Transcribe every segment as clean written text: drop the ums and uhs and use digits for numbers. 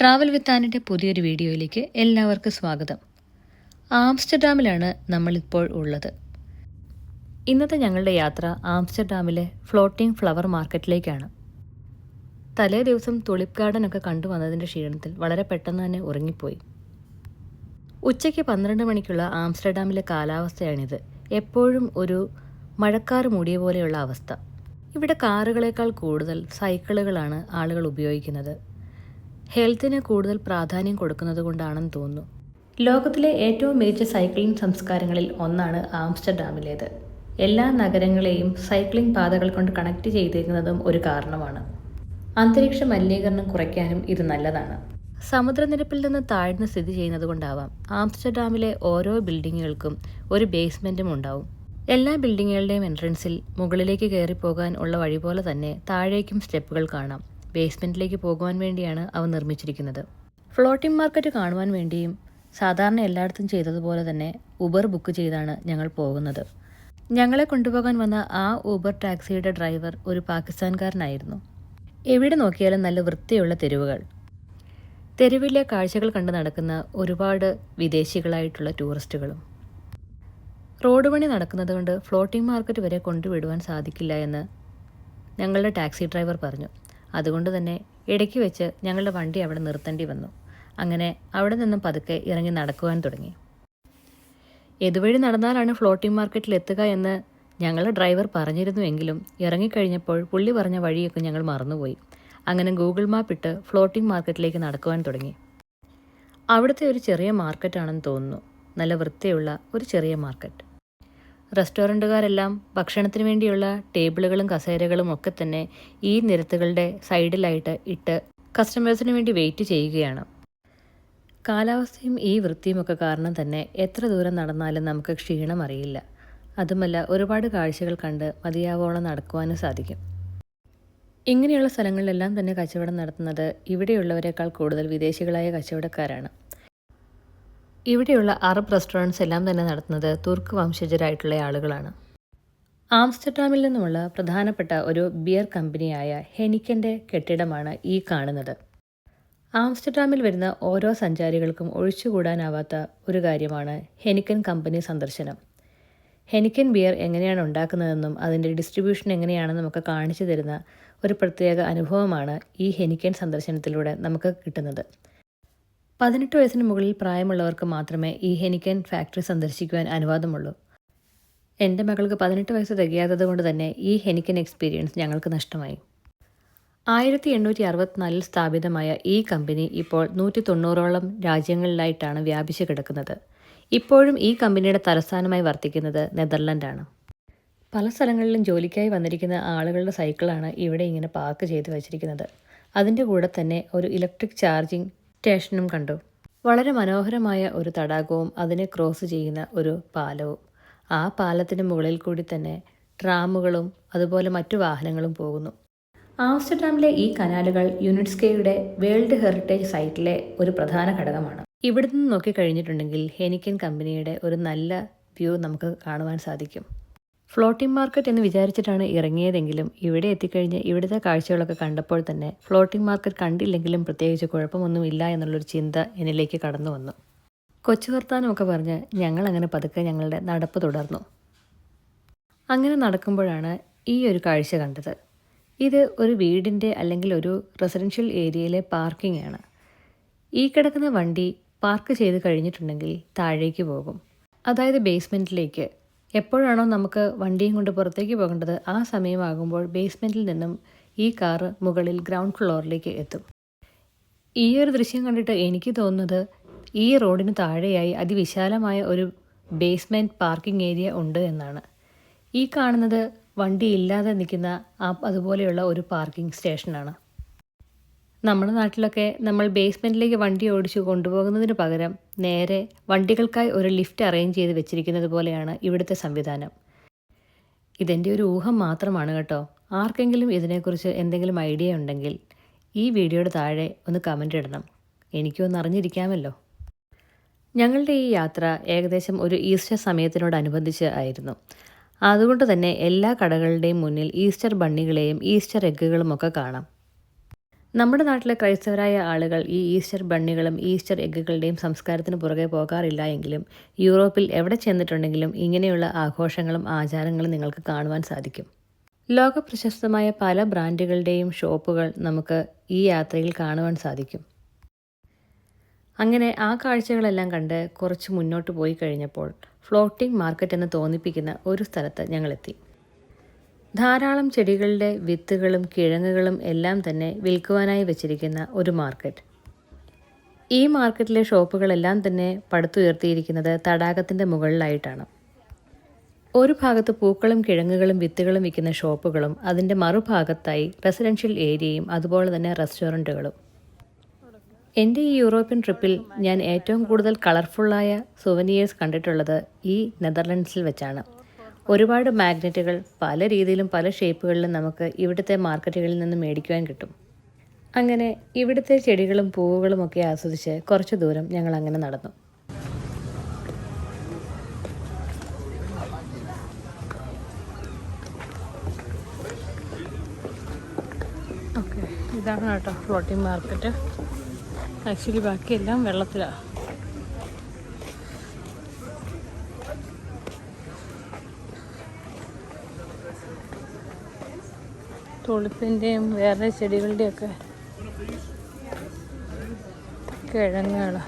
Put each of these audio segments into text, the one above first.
Travel with ആനിൻ്റെ പുതിയൊരു വീഡിയോയിലേക്ക് എല്ലാവർക്കും സ്വാഗതം. ആംസ്റ്റർഡാമിലാണ് നമ്മളിപ്പോൾ ഉള്ളത്. ഇന്നത്തെ ഞങ്ങളുടെ യാത്ര ആംസ്റ്റർഡാമിലെ ഫ്ലോട്ടിംഗ് ഫ്ലവർ മാർക്കറ്റിലേക്കാണ്. തലേ ദിവസം തുളിപ്പ് ഗാർഡനൊക്കെ കണ്ടുവന്നതിൻ്റെ ക്ഷീണത്തിൽ വളരെ പെട്ടെന്ന് തന്നെ ഉറങ്ങിപ്പോയി. ഉച്ചയ്ക്ക് 12 മണിക്കുള്ള ആംസ്റ്റർഡാമിലെ കാലാവസ്ഥയാണിത്. എപ്പോഴും ഒരു മഴക്കാറ് മൂടിയ പോലെയുള്ള അവസ്ഥ. ഇവിടെ കാറുകളേക്കാൾ കൂടുതൽ സൈക്കിളുകളാണ് ആളുകൾ ഉപയോഗിക്കുന്നത്. ഹെൽത്തിന് കൂടുതൽ പ്രാധാന്യം കൊടുക്കുന്നത് കൊണ്ടാണെന്ന് തോന്നുന്നു. ലോകത്തിലെ ഏറ്റവും മികച്ച സൈക്ലിംഗ് സംസ്കാരങ്ങളിൽ ഒന്നാണ് ആംസ്റ്റർഡാമിലേത്. എല്ലാ നഗരങ്ങളെയും സൈക്ലിംഗ് പാതകൾ കൊണ്ട് കണക്ട് ചെയ്തിരിക്കുന്നതും ഒരു കാരണമാണ്. അന്തരീക്ഷ മലിനീകരണം കുറയ്ക്കാനും ഇത് നല്ലതാണ്. സമുദ്രനിരപ്പിൽ നിന്ന് താഴ്ന്ന് സ്ഥിതി ചെയ്യുന്നത് കൊണ്ടാവാം ആംസ്റ്റർഡാമിലെ ഓരോ ബിൽഡിങ്ങുകൾക്കും ഒരു ബേസ്മെൻറ്റും ഉണ്ടാവും. എല്ലാ ബിൽഡിങ്ങുകളുടെയും എൻട്രൻസിൽ മുകളിലേക്ക് കയറിപ്പോകാൻ ഉള്ള വഴി പോലെ തന്നെ താഴേക്കും സ്റ്റെപ്പുകൾ കാണാം. ബേസ്മെൻറ്റിലേക്ക് പോകുവാൻ വേണ്ടിയാണ് അവ നിർമ്മിച്ചിരിക്കുന്നത്. ഫ്ലോട്ടിംഗ് മാർക്കറ്റ് കാണുവാൻ വേണ്ടിയും സാധാരണ എല്ലായിടത്തും ചെയ്തതുപോലെ തന്നെ ഉബർ ബുക്ക് ചെയ്താണ് ഞങ്ങൾ പോകുന്നത്. ഞങ്ങളെ കൊണ്ടുപോകാൻ വന്ന ആ ഊബർ ടാക്സിയുടെ ഡ്രൈവർ ഒരു പാകിസ്ഥാൻകാരനായിരുന്നു. എവിടെ നോക്കിയാലും നല്ല വൃത്തിയുള്ള തെരുവുകൾ. തെരുവിലെ കാഴ്ചകൾ കണ്ട് നടക്കുന്ന ഒരുപാട് വിദേശികളായിട്ടുള്ള ടൂറിസ്റ്റുകളും. റോഡ് പണി നടക്കുന്നത് കൊണ്ട് ഫ്ലോട്ടിംഗ് മാർക്കറ്റ് വരെ കൊണ്ടുവിടുവാൻ സാധിക്കില്ല എന്ന് ഞങ്ങളുടെ ടാക്സി ഡ്രൈവർ പറഞ്ഞു. അതുകൊണ്ട് തന്നെ ഇടയ്ക്ക് വെച്ച് ഞങ്ങളുടെ വണ്ടി അവിടെ നിർത്തേണ്ടി വന്നു. അങ്ങനെ അവിടെ നിന്നും പതുക്കെ ഇറങ്ങി നടക്കുവാൻ തുടങ്ങി. ഏതുവഴി നടന്നാലാണ് ഫ്ലോട്ടിംഗ് മാർക്കറ്റിൽ എത്തുക എന്ന് ഞങ്ങളുടെ ഡ്രൈവർ പറഞ്ഞിരുന്നുവെങ്കിലും ഇറങ്ങിക്കഴിഞ്ഞപ്പോൾ പുള്ളി പറഞ്ഞ വഴിയൊക്കെ ഞങ്ങൾ മറന്നുപോയി. അങ്ങനെ ഗൂഗിൾ മാപ്പ് ഇട്ട് ഫ്ലോട്ടിംഗ് മാർക്കറ്റിലേക്ക് നടക്കുവാൻ തുടങ്ങി. അവിടുത്തെ ഒരു ചെറിയ മാർക്കറ്റാണെന്ന് തോന്നുന്നു. നല്ല വൃത്തിയുള്ള ഒരു ചെറിയ മാർക്കറ്റ്. റെസ്റ്റോറൻറ്റുകാരെല്ലാം ഭക്ഷണത്തിന് വേണ്ടിയുള്ള ടേബിളുകളും കസേരകളും ഒക്കെ തന്നെ ഈ നിരത്തുകളുടെ സൈഡിലായിട്ട് ഇട്ട് കസ്റ്റമേഴ്സിന് വേണ്ടി വെയിറ്റ് ചെയ്യുകയാണ്. കാലാവസ്ഥയും ഈ വൃത്തിയുമൊക്കെ കാരണം തന്നെ എത്ര ദൂരം നടന്നാലും നമുക്ക് ക്ഷീണം അറിയില്ല. അതുമല്ല ഒരുപാട് കാഴ്ചകൾ കണ്ട് മതിയാവോളം നടക്കുവാനും സാധിക്കും. ഇങ്ങനെയുള്ള സ്ഥലങ്ങളിലെല്ലാം തന്നെ കച്ചവടം നടത്തുന്നത് ഇവിടെയുള്ളവരെക്കാൾ കൂടുതൽ വിദേശികളായ കച്ചവടക്കാരാണ്. ഇവിടെയുള്ള അറബ് റെസ്റ്റോറൻറ്റ്സ് എല്ലാം തന്നെ നടത്തുന്നത് തുർക്ക് വംശജരായിട്ടുള്ള ആളുകളാണ്. ആംസ്റ്റർഡാമിൽ നിന്നുമുള്ള പ്രധാനപ്പെട്ട ഒരു ബിയർ കമ്പനിയായ ഹെനിക്കൻ്റെ കെട്ടിടമാണ് ഈ കാണുന്നത്. ആംസ്റ്റർഡാമിൽ വരുന്ന ഓരോ സഞ്ചാരികൾക്കും ഒഴിച്ചുകൂടാനാവാത്ത ഒരു കാര്യമാണ് ഹെനിക്കൻ കമ്പനി സന്ദർശനം. ഹെനിക്കൻ ബിയർ എങ്ങനെയാണ് ഉണ്ടാക്കുന്നതെന്നും അതിൻ്റെ ഡിസ്ട്രിബ്യൂഷൻ എങ്ങനെയാണെന്നും ഒക്കെ കാണിച്ചു തരുന്ന ഒരു പ്രത്യേക അനുഭവമാണ് ഈ ഹെനിക്കൻ സന്ദർശനത്തിലൂടെ നമുക്ക് കിട്ടുന്നത്. 18 വയസ്സിന് മുകളിൽ പ്രായമുള്ളവർക്ക് മാത്രമേ ഈ ഹെനിക്കൻ ഫാക്ടറി സന്ദർശിക്കുവാൻ അനുവാദമുള്ളൂ. എൻ്റെ മകൾക്ക് 18 വയസ്സ് തികയാത്തത് കൊണ്ട് തന്നെ ഈ ഹെനിക്കൻ എക്സ്പീരിയൻസ് ഞങ്ങൾക്ക് നഷ്ടമായി. 1864 സ്ഥാപിതമായ ഈ കമ്പനി ഇപ്പോൾ 190ഓളം രാജ്യങ്ങളിലായിട്ടാണ് വ്യാപിച്ചു കിടക്കുന്നത്. ഇപ്പോഴും ഈ കമ്പനിയുടെ തലസ്ഥാനമായി വർത്തിക്കുന്നത് നെതർലൻഡാണ്. പല സ്ഥലങ്ങളിലും ജോലിക്കായി വന്നിരിക്കുന്ന ആളുകളുടെ സൈക്കിളാണ് ഇവിടെ ഇങ്ങനെ പാർക്ക് ചെയ്ത് വച്ചിരിക്കുന്നത്. അതിൻ്റെ കൂടെ തന്നെ ഒരു ഇലക്ട്രിക് ചാർജിംഗ് സ്റ്റേഷനും കണ്ടു. വളരെ മനോഹരമായ ഒരു തടാകവും അതിനെ ക്രോസ് ചെയ്യുന്ന ഒരു പാലവും. ആ പാലത്തിന് മുകളിൽ കൂടി തന്നെ ട്രാമുകളും അതുപോലെ മറ്റു വാഹനങ്ങളും പോകുന്നു. ആംസ്റ്റർഡാമിലെ ഈ കനാലുകൾ യുനെസ്കോയുടെ വേൾഡ് ഹെറിറ്റേജ് സൈറ്റിലെ ഒരു പ്രധാന ഘടകമാണ്. ഇവിടെ നിന്ന് നോക്കിക്കഴിഞ്ഞിട്ടുണ്ടെങ്കിൽ ഹെനിക്കൻ കമ്പനിയുടെ ഒരു നല്ല വ്യൂ നമുക്ക് കാണുവാൻ സാധിക്കും. ഫ്ലോട്ടിംഗ് മാർക്കറ്റ് എന്ന് വിചാരിച്ചിട്ടാണ് ഇറങ്ങിയതെങ്കിലും ഇവിടെ എത്തിക്കഴിഞ്ഞ് ഇവിടുത്തെ കാഴ്ചകളൊക്കെ കണ്ടപ്പോൾ തന്നെ ഫ്ലോട്ടിംഗ് മാർക്കറ്റ് കണ്ടില്ലെങ്കിലും പ്രത്യേകിച്ച് കുഴപ്പമൊന്നുമില്ല എന്നുള്ളൊരു ചിന്ത എന്നിലേക്ക് കടന്നു വന്നു. കൊച്ചു വർത്താനമൊക്കെ പറഞ്ഞ് ഞങ്ങളങ്ങനെ പതുക്കെ ഞങ്ങളുടെ നടപ്പ് തുടർന്നു. അങ്ങനെ നടക്കുമ്പോഴാണ് ഈ ഒരു കാഴ്ച കണ്ടത്. ഇത് ഒരു വീടിൻ്റെ അല്ലെങ്കിൽ ഒരു റെസിഡൻഷ്യൽ ഏരിയയിലെ പാർക്കിംഗ് ആണ്. ഈ കിടക്കുന്ന വണ്ടി പാർക്ക് ചെയ്ത് കഴിഞ്ഞിട്ടുണ്ടെങ്കിൽ താഴേക്ക് പോകും, അതായത് ബേസ്മെൻറ്റിലേക്ക്. എപ്പോഴാണോ നമുക്ക് വണ്ടിയും കൊണ്ട് പുറത്തേക്ക് പോകേണ്ടത് ആ സമയമാകുമ്പോൾ ബേസ്മെൻറ്റിൽ നിന്നും ഈ കാറ് മുകളിൽ ഗ്രൗണ്ട് ഫ്ലോറിലേക്ക് എത്തും. ഈ ഒരു ദൃശ്യം കണ്ടിട്ട് എനിക്ക് തോന്നുന്നത് ഈ റോഡിന് താഴെയായി അതിവിശാലമായ ഒരു ബേസ്മെൻറ്റ് പാർക്കിംഗ് ഏരിയ ഉണ്ട് എന്നാണ്. ഈ കാണുന്നത് വണ്ടി ഇല്ലാതെ നിൽക്കുന്ന അതുപോലെയുള്ള ഒരു പാർക്കിംഗ് സ്റ്റേഷനാണ്. നമ്മുടെ നാട്ടിലൊക്കെ നമ്മൾ ബേസ്മെൻറ്റിലേക്ക് വണ്ടി ഓടിച്ചു കൊണ്ടുപോകുന്നതിന് പകരം നേരെ വണ്ടികൾക്കായി ഒരു ലിഫ്റ്റ് അറേഞ്ച് ചെയ്ത് വെച്ചിരിക്കുന്നത് പോലെയാണ് ഇവിടുത്തെ സംവിധാനം. ഇതെൻ്റെ ഒരു ഊഹം മാത്രമാണ് കേട്ടോ. ആർക്കെങ്കിലും ഇതിനെക്കുറിച്ച് എന്തെങ്കിലും ഐഡിയ ഉണ്ടെങ്കിൽ ഈ വീഡിയോയുടെ താഴെ ഒന്ന് കമൻ്റ് ഇടണം. എനിക്കൊന്ന് അറിഞ്ഞിരിക്കാമല്ലോ. ഞങ്ങളുടെ ഈ യാത്ര ഏകദേശം ഒരു ഈസ്റ്റർ സമയത്തിനോടനുബന്ധിച്ച് ആയിരുന്നു. അതുകൊണ്ട് തന്നെ എല്ലാ കടകളുടെയും മുന്നിൽ ഈസ്റ്റർ ബണ്ണികളെയും ഈസ്റ്റർ എഗ്ഗുകളും ഒക്കെ കാണാം. നമ്മുടെ നാട്ടിലെ ക്രൈസ്തവരായ ആളുകൾ ഈ ഈസ്റ്റർ ബണ്ണികളും ഈസ്റ്റർ എഗ്ഗുകളുടെയും സംസ്കാരത്തിന് പുറകെ പോകാറില്ല എങ്കിലും യൂറോപ്പിൽ എവിടെ ചെന്നിട്ടുണ്ടെങ്കിലും ഇങ്ങനെയുള്ള ആഘോഷങ്ങളും ആചാരങ്ങളും നിങ്ങൾക്ക് കാണുവാൻ സാധിക്കും. ലോകപ്രശസ്തമായ പല ബ്രാൻഡുകളുടെയും ഷോപ്പുകൾ നമുക്ക് ഈ യാത്രയിൽ കാണുവാൻ സാധിക്കും. അങ്ങനെ ആ കാഴ്ചകളെല്ലാം കണ്ട് കുറച്ച് മുന്നോട്ട് പോയി കഴിഞ്ഞപ്പോൾ ഫ്ലോട്ടിംഗ് മാർക്കറ്റ് എന്ന് തോന്നിപ്പിക്കുന്ന ഒരു സ്ഥലത്ത് ഞങ്ങളെത്തി. ധാരാളം ചെടികളുടെ വിത്തുകളും കിഴങ്ങുകളും എല്ലാം തന്നെ വിൽക്കുവാനായി വെച്ചിരിക്കുന്ന ഒരു മാർക്കറ്റ്. ഈ മാർക്കറ്റിലെ ഷോപ്പുകളെല്ലാം തന്നെ പടുത്തുയർത്തിയിരിക്കുന്നത് തടാകത്തിൻ്റെ മുകളിലായിട്ടാണ്. ഒരു ഭാഗത്ത് പൂക്കളും കിഴങ്ങുകളും വിത്തുകളും വിൽക്കുന്ന ഷോപ്പുകളും അതിൻ്റെ മറുഭാഗത്തായി റെസിഡൻഷ്യൽ ഏരിയയും അതുപോലെ തന്നെ റെസ്റ്റോറൻറ്റുകളും. എൻ്റെ ഈ യൂറോപ്യൻ ട്രിപ്പിൽ ഞാൻ ഏറ്റവും കൂടുതൽ കളർഫുള്ളായ സുവനിയേഴ്സ് കണ്ടിട്ടുള്ളത് ഈ നെതർലൻഡ്സിൽ വെച്ചാണ്. ഒരുപാട് മാഗ്നറ്റുകൾ പല രീതിയിലും പല ഷേപ്പുകളിലും നമുക്ക് ഇവിടുത്തെ മാർക്കറ്റുകളിൽ നിന്ന് മേടിക്കുവാൻ കിട്ടും. അങ്ങനെ ഇവിടുത്തെ ചെടികളും പൂവുകളും ഒക്കെ ആസ്വദിച്ച് കുറച്ച് ദൂരം ഞങ്ങൾ അങ്ങനെ നടന്നു. ഓക്കെ, ഇതാണ് കേട്ടോ ഫ്ലോട്ടിംഗ് മാർക്കറ്റ്. ആക്ച്വലി ബാക്കിയെല്ലാം വെള്ളത്തിലാണ്. തുളിപ്പിൻ്റെയും വേറെ ചെടികളുടെയൊക്കെ കിഴങ്ങുകളാണ്.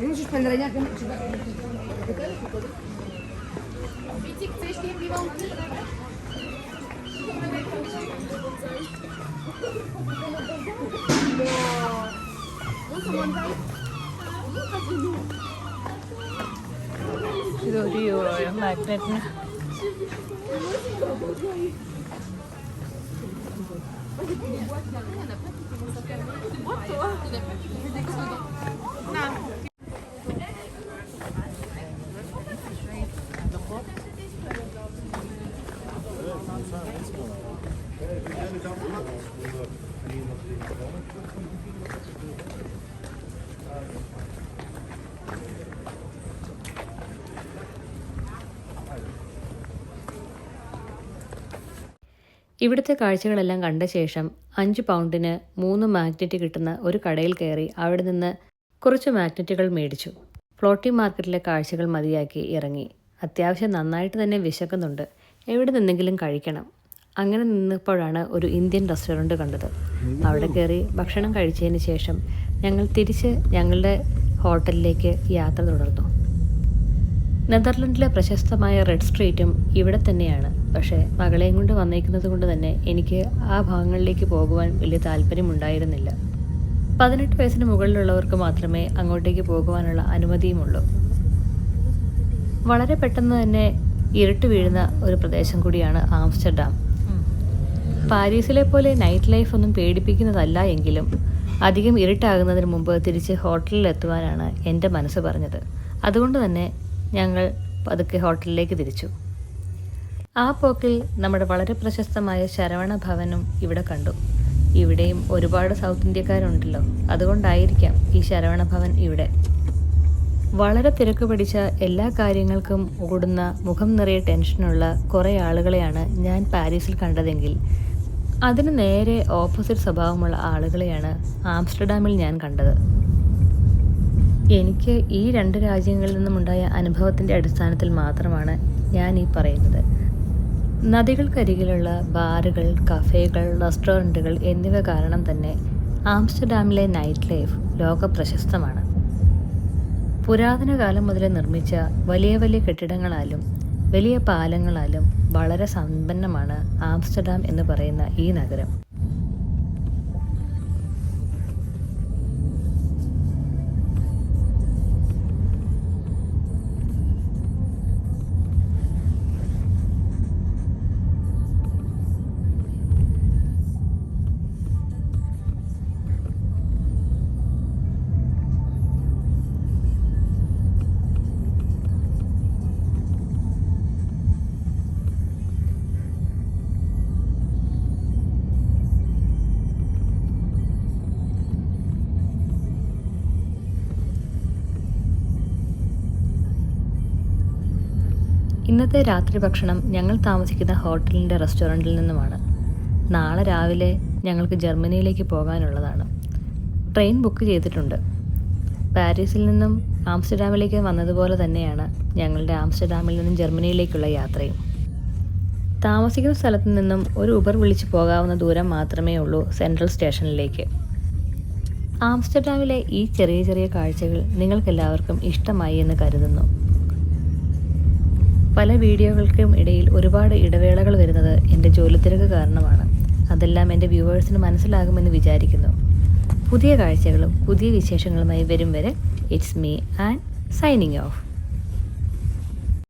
Non ci spendere neanche un Bitik chcesz nie piwą? ഇതൊരു യൂറോയോ മാഗ്നറ്റിന്. ഇവിടുത്തെ കാഴ്ചകളെല്ലാം കണ്ട ശേഷം 5 പൗണ്ടിന് 3 മാഗ്നറ്റ് കിട്ടുന്ന ഒരു കടയിൽ കയറി അവിടെ നിന്ന് കുറച്ച് മാഗ്നറ്റുകൾ മേടിച്ചു. ഫ്ലോട്ടിംഗ് മാർക്കറ്റിലെ കാഴ്ചകൾ മതിയാക്കി ഇറങ്ങി. അത്യാവശ്യം നന്നായിട്ട് തന്നെ വിശക്കുന്നുണ്ട്, എവിടെ നിന്നെങ്കിലും കഴിക്കണം. അങ്ങനെ നിന്നപ്പോഴാണ് ഒരു ഇന്ത്യൻ റെസ്റ്റോറൻറ്റ് കണ്ടത്. അവിടെ കയറി ഭക്ഷണം കഴിച്ചതിന് ശേഷം ഞങ്ങൾ തിരിച്ച് ഞങ്ങളുടെ ഹോട്ടലിലേക്ക് യാത്ര തുടർന്നു. നെതർലൻഡിലെ പ്രശസ്തമായ റെഡ് സ്ട്രീറ്റും ഇവിടെ തന്നെയാണ്. പക്ഷേ മകളെയും കൊണ്ട് വന്നേക്കുന്നത് കൊണ്ട് തന്നെ എനിക്ക് ആ ഭാഗങ്ങളിലേക്ക് പോകുവാൻ വലിയ താല്പര്യമുണ്ടായിരുന്നില്ല. 18 വയസ്സിന് മുകളിലുള്ളവർക്ക് മാത്രമേ അങ്ങോട്ടേക്ക് പോകുവാനുള്ള അനുമതിയുമുള്ളൂ. വളരെ പെട്ടെന്ന് തന്നെ ഇരുട്ട് വീഴുന്ന ഒരു പ്രദേശം കൂടിയാണ് ആംസ്റ്റർഡാം. പാരീസിലെ പോലെ നൈറ്റ് ലൈഫ് ഒന്നും പേടിപ്പിക്കുന്നതല്ല എങ്കിലും അധികം ഇരുട്ടാകുന്നതിന് മുമ്പ് തിരിച്ച് ഹോട്ടലിൽ എത്തുവാനാണ് എൻ്റെ മനസ്സ് പറഞ്ഞത്. അതുകൊണ്ട് തന്നെ ഞങ്ങൾ പതുക്കെ ഹോട്ടലിലേക്ക് തിരിച്ചു. ആ പോക്കിൽ നമ്മുടെ വളരെ പ്രശസ്തമായ ശരവണ ഭവനും ഇവിടെ കണ്ടു. ഇവിടെയും ഒരുപാട് സൗത്ത് ഇന്ത്യക്കാരുണ്ടല്ലോ, അതുകൊണ്ടായിരിക്കാം ഈ ശരവണ ഭവൻ ഇവിടെ. വളരെ തിരക്ക് പിടിച്ച എല്ലാ കാര്യങ്ങൾക്കും ഓടുന്ന മുഖം നിറയെ ടെൻഷനുള്ള കുറേ ആളുകളെയാണ് ഞാൻ പാരീസിൽ കണ്ടതെങ്കിൽ അതിന് നേരെ ഓപ്പോസിറ്റ് സ്വഭാവമുള്ള ആളുകളെയാണ് ആംസ്റ്റർഡാമിൽ ഞാൻ കണ്ടത്. എനിക്ക് ഈ 2 രാജ്യങ്ങളിൽ നിന്നുമുണ്ടായ അനുഭവത്തിൻ്റെ അടിസ്ഥാനത്തിൽ മാത്രമാണ് ഞാൻ ഈ പറയുന്നത്. നദികൾക്കരികിലുള്ള ബാറുകൾ, കഫേകൾ, റെസ്റ്റോറൻറ്റുകൾ എന്നിവ കാരണം തന്നെ ആംസ്റ്റർഡാമിലെ നൈറ്റ് ലൈഫ് ലോക പ്രശസ്തമാണ്. പുരാതന കാലം മുതലേ നിർമ്മിച്ച വലിയ വലിയ കെട്ടിടങ്ങളാലും വലിയ പാലങ്ങളാലും വളരെ സമ്പന്നമാണ് ആംസ്റ്റർഡാം എന്ന് പറയുന്ന ഈ നഗരം. ഇന്നത്തെ രാത്രി ഭക്ഷണം ഞങ്ങൾ താമസിക്കുന്ന ഹോട്ടലിൻ്റെ റെസ്റ്റോറൻറ്റിൽ നിന്നുമാണ്. നാളെ രാവിലെ ഞങ്ങൾക്ക് ജർമ്മനിയിലേക്ക് പോകാനുള്ളതാണ്. ട്രെയിൻ ബുക്ക് ചെയ്തിട്ടുണ്ട്. പാരീസിൽ നിന്നും ആംസ്റ്റർഡാമിലേക്ക് വന്നതുപോലെ തന്നെയാണ് ഞങ്ങളുടെ ആംസ്റ്റർഡാമിൽ നിന്നും ജർമ്മനിയിലേക്കുള്ള യാത്രയും. താമസിക്കുന്ന സ്ഥലത്തു നിന്നും ഒരു ഉബർ വിളിച്ച് പോകാവുന്ന ദൂരം മാത്രമേ ഉള്ളൂ സെൻട്രൽ സ്റ്റേഷനിലേക്ക്. ആംസ്റ്റർഡാമിലെ ഈ ചെറിയ ചെറിയ കാഴ്ചകൾ നിങ്ങൾക്കെല്ലാവർക്കും ഇഷ്ടമായി എന്ന് കരുതുന്നു. പല വീഡിയോകൾക്കും ഇടയിൽ ഒരുപാട് ഇടവേളകൾ വരുന്നത് എൻ്റെ ജോലിത്തിരക്ക് കാരണമാണ്. അതെല്ലാം എൻ്റെ വ്യൂവേഴ്സിന് മനസ്സിലാകുമെന്ന് വിചാരിക്കുന്നു. പുതിയ കാഴ്ചകളും പുതിയ വിശേഷങ്ങളുമായി വരും വരെ it's me and signing off.